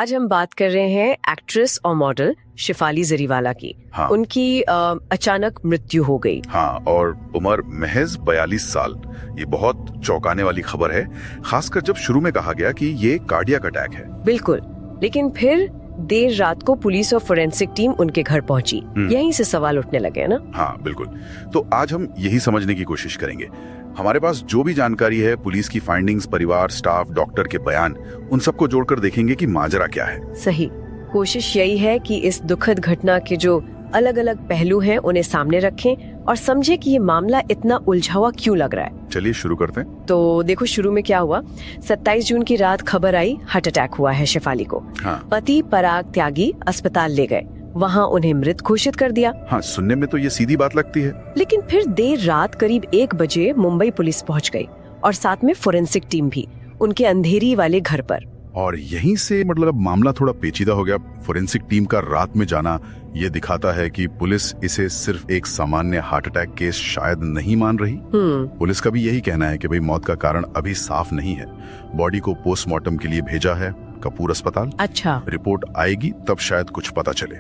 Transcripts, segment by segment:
आज हम बात कर रहे हैं एक्ट्रेस और मॉडल शिफाली जरीवाला की। हाँ। उनकी अचानक मृत्यु हो गई। हाँ, और उम्र महज 42 साल। ये बहुत चौंकाने वाली खबर है, खासकर जब शुरू में कहा गया कि ये कार्डियक अटैक है। बिल्कुल, लेकिन फिर देर रात को पुलिस और फोरेंसिक टीम उनके घर पहुंची। यहीं से सवाल उठने लगे है ना। हाँ बिल्कुल, तो आज हम यही समझने की कोशिश करेंगे। हमारे पास जो भी जानकारी है, पुलिस की फाइंडिंग्स, परिवार, स्टाफ, डॉक्टर के बयान, उन सबको जोड़कर देखेंगे कि माजरा क्या है। सही, कोशिश यही है कि इस दुखद घटना के जो अलग अलग पहलू हैं उन्हें सामने रखें और समझे कि ये मामला इतना उलझा हुआ क्यों लग रहा है। चलिए शुरू करते हैं। तो देखो, शुरू में क्या हुआ। 27 जून की रात खबर आई हार्ट अटैक हुआ है शिफाली को। हाँ। पति पराग त्यागी अस्पताल ले गए, वहाँ उन्हें मृत घोषित कर दिया। हाँ, सुनने में तो ये सीधी बात लगती है। लेकिन फिर देर रात करीब 1 बजे मुंबई पुलिस पहुँच गई और साथ में फोरेंसिक टीम भी उनके अंधेरी वाले घर पर। और यहीं से मतलब मामला थोड़ा पेचीदा हो गया। फोरेंसिक टीम का रात में जाना ये दिखाता है कि पुलिस इसे सिर्फ एक सामान्य हार्ट अटैक केस शायद नहीं मान रही। पुलिस का भी यही कहना है कि भाई मौत का कारण अभी साफ नहीं है। बॉडी को पोस्टमार्टम के लिए भेजा है कपूर अस्पताल। अच्छा। रिपोर्ट आएगी तब शायद कुछ पता चले।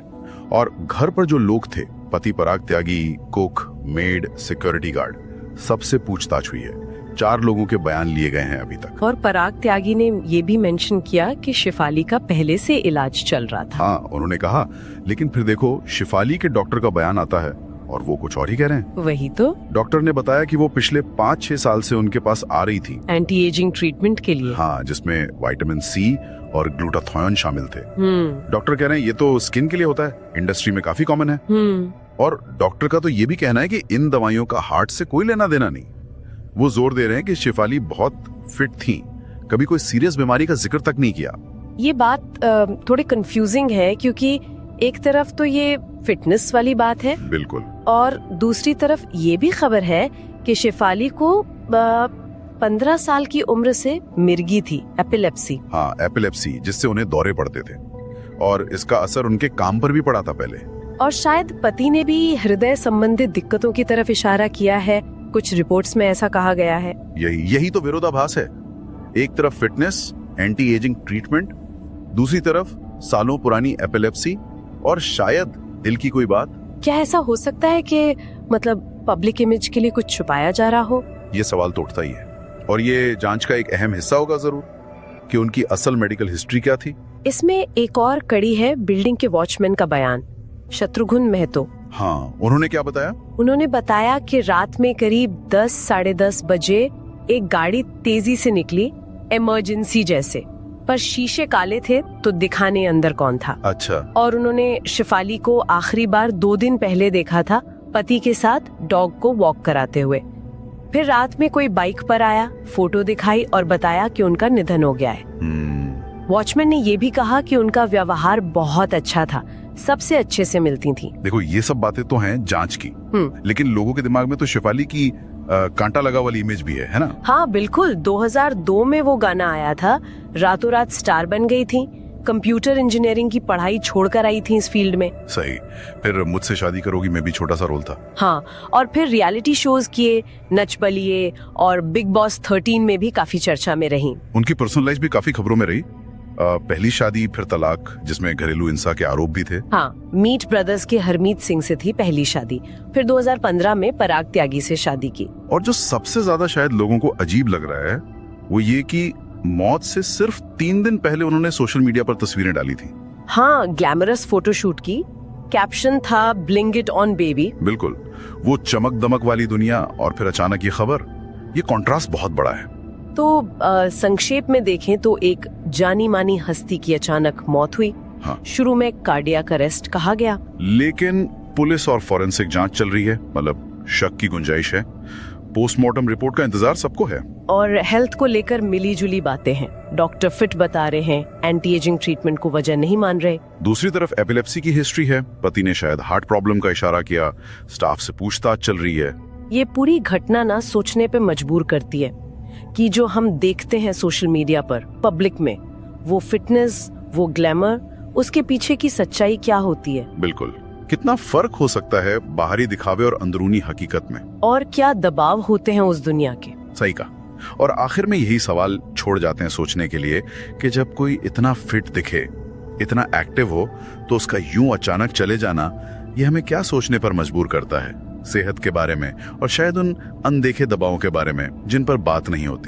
और घर पर जो लोग थे, पति पराग त्यागी, कुक, मेड, सिक्योरिटी गार्ड, सबसे पूछताछ हुई है। 4 लोगों के बयान लिए गए हैं अभी तक। और पराग त्यागी ने ये भी मेंशन किया कि शिफाली का पहले से इलाज चल रहा था। हाँ, उन्होंने कहा, लेकिन फिर देखो शिफाली के डॉक्टर का बयान आता है और वो कुछ और ही कह रहे हैं। वही तो। डॉक्टर ने बताया कि वो पिछले 5-6 साल से उनके पास आ रही थी एंटी एजिंग ट्रीटमेंट के लिए। हाँ, जिसमें विटामिन सी और ग्लूटाथायोन शामिल थे। डॉक्टर कह रहे हैं ये तो स्किन के लिए होता है, इंडस्ट्री में काफी कॉमन है। और डॉक्टर का तो ये भी कहना है कि इन दवाइयों का हार्ट से कोई लेना देना नहीं। वो जोर दे रहे हैं कि शिफाली बहुत फिट थी, कभी कोई सीरियस बीमारी का जिक्र तक नहीं किया। ये बात थोड़ी कंफ्यूजिंग है, क्योंकि एक तरफ तो ये फिटनेस वाली बात है, बिल्कुल, और दूसरी तरफ ये भी खबर है कि शिफाली को 15 साल की उम्र से मिर्गी थी, एपिलेप्सी। हाँ, एपिलेप्सी, जिससे उन्हें दौरे पड़ते थे और इसका असर उनके काम पर भी पड़ा था पहले। और शायद पति ने भी हृदय संबंधित दिक्कतों की तरफ इशारा किया है, कुछ रिपोर्ट्स में ऐसा कहा गया है। यही तो विरोधाभास है। एक तरफ फिटनेस, एंटी एजिंग ट्रीटमेंट, दूसरी तरफ सालों पुरानी एपिलेप्सी और शायद दिल की कोई बात। क्या ऐसा हो सकता है कि मतलब पब्लिक इमेज के लिए कुछ छुपाया जा रहा हो? ये सवाल तो उठता ही है, और ये जांच का एक अहम हिस्सा होगा जरूर कि उनकी असल मेडिकल हिस्ट्री क्या थी। इसमें एक और कड़ी है बिल्डिंग के वॉचमैन का बयान, शत्रुघ्न महतो। हाँ, उन्होंने क्या बताया? उन्होंने बताया कि रात में करीब 10 साढ़े 10 बजे एक गाड़ी तेजी से निकली, इमरजेंसी जैसे, पर शीशे काले थे तो दिखाने अंदर कौन था। अच्छा। और उन्होंने शिफाली को आखिरी बार 2 दिन पहले देखा था, पति के साथ डॉग को वॉक कराते हुए। फिर रात में कोई बाइक पर आया, फोटो दिखाई और बताया कि उनका निधन हो गया है। वॉचमैन ने ये भी कहा कि उनका व्यवहार बहुत अच्छा था, सबसे अच्छे से मिलती थी। देखो, ये सब बातें तो हैं जांच की, लेकिन लोगों के दिमाग में तो शिफाली की कांटा लगा वाली इमेज भी है ना? हाँ बिल्कुल, 2002 में वो गाना आया था, रातों रात स्टार बन गई थी, कंप्यूटर इंजीनियरिंग की पढ़ाई छोड़कर आई थी इस फील्ड में। सही। फिर मुझसे शादी करोगी में भी छोटा सा रोल था। हाँ, और फिर रियलिटी शोज किए, नच बलिए और बिग बॉस 13 में भी काफी चर्चा में रही। उनकी पर्सनल लाइफ भी काफी खबरों में रही। पहली शादी, फिर तलाक, जिसमें घरेलू हिंसा के आरोप भी थे। हाँ, मीट ब्रदर्स के हरमीत सिंह से थी पहली शादी, फिर 2015 में पराग त्यागी से शादी की। और जो सबसे ज्यादा शायद लोगों को अजीब लग रहा है वो ये कि मौत से सिर्फ 3 दिन पहले उन्होंने सोशल मीडिया पर तस्वीरें डाली थी। हाँ, ग्लैमरस फोटोशूट की, कैप्शन था ब्लिंग इट ऑन बेबी। बिल्कुल, वो चमक दमक वाली दुनिया और फिर अचानक ये खबर, ये कॉन्ट्रास्ट बहुत बड़ा है। तो संक्षेप में देखें तो एक जानी मानी हस्ती की अचानक मौत हुई। हाँ। शुरू में कार्डियक अरेस्ट कहा गया, लेकिन पुलिस और फॉरेंसिक जांच चल रही है, मतलब शक की गुंजाइश है। पोस्टमार्टम रिपोर्ट का इंतजार सबको है। और हेल्थ को लेकर मिली जुली बातें हैं। डॉक्टर फिट बता रहे हैं, एंटी एजिंग ट्रीटमेंट को वजह नहीं मान रहे। दूसरी तरफ एपिलेप्सी की हिस्ट्री है, पति ने शायद हार्ट प्रॉब्लम का इशारा किया, स्टाफ से पूछताछ चल रही है। ये पूरी घटना ना सोचने पे मजबूर करती है कि जो हम देखते हैं सोशल मीडिया पर, पब्लिक में, वो फिटनेस, वो ग्लैमर, उसके पीछे की सच्चाई क्या होती है। बिल्कुल, कितना फर्क हो सकता है बाहरी दिखावे और अंदरूनी हकीकत में, और क्या दबाव होते हैं उस दुनिया के। सही कहा। और आखिर में यही सवाल छोड़ जाते हैं सोचने के लिए कि जब कोई इतना फिट दिखे इतना एक्टिव हो तो उसका यूं अचानक चले जाना, यह हमें क्या सोचने पर मजबूर करता है, सेहत के बारे में और शायद उन अनदेखे दबावों के बारे में जिन पर बात नहीं होती।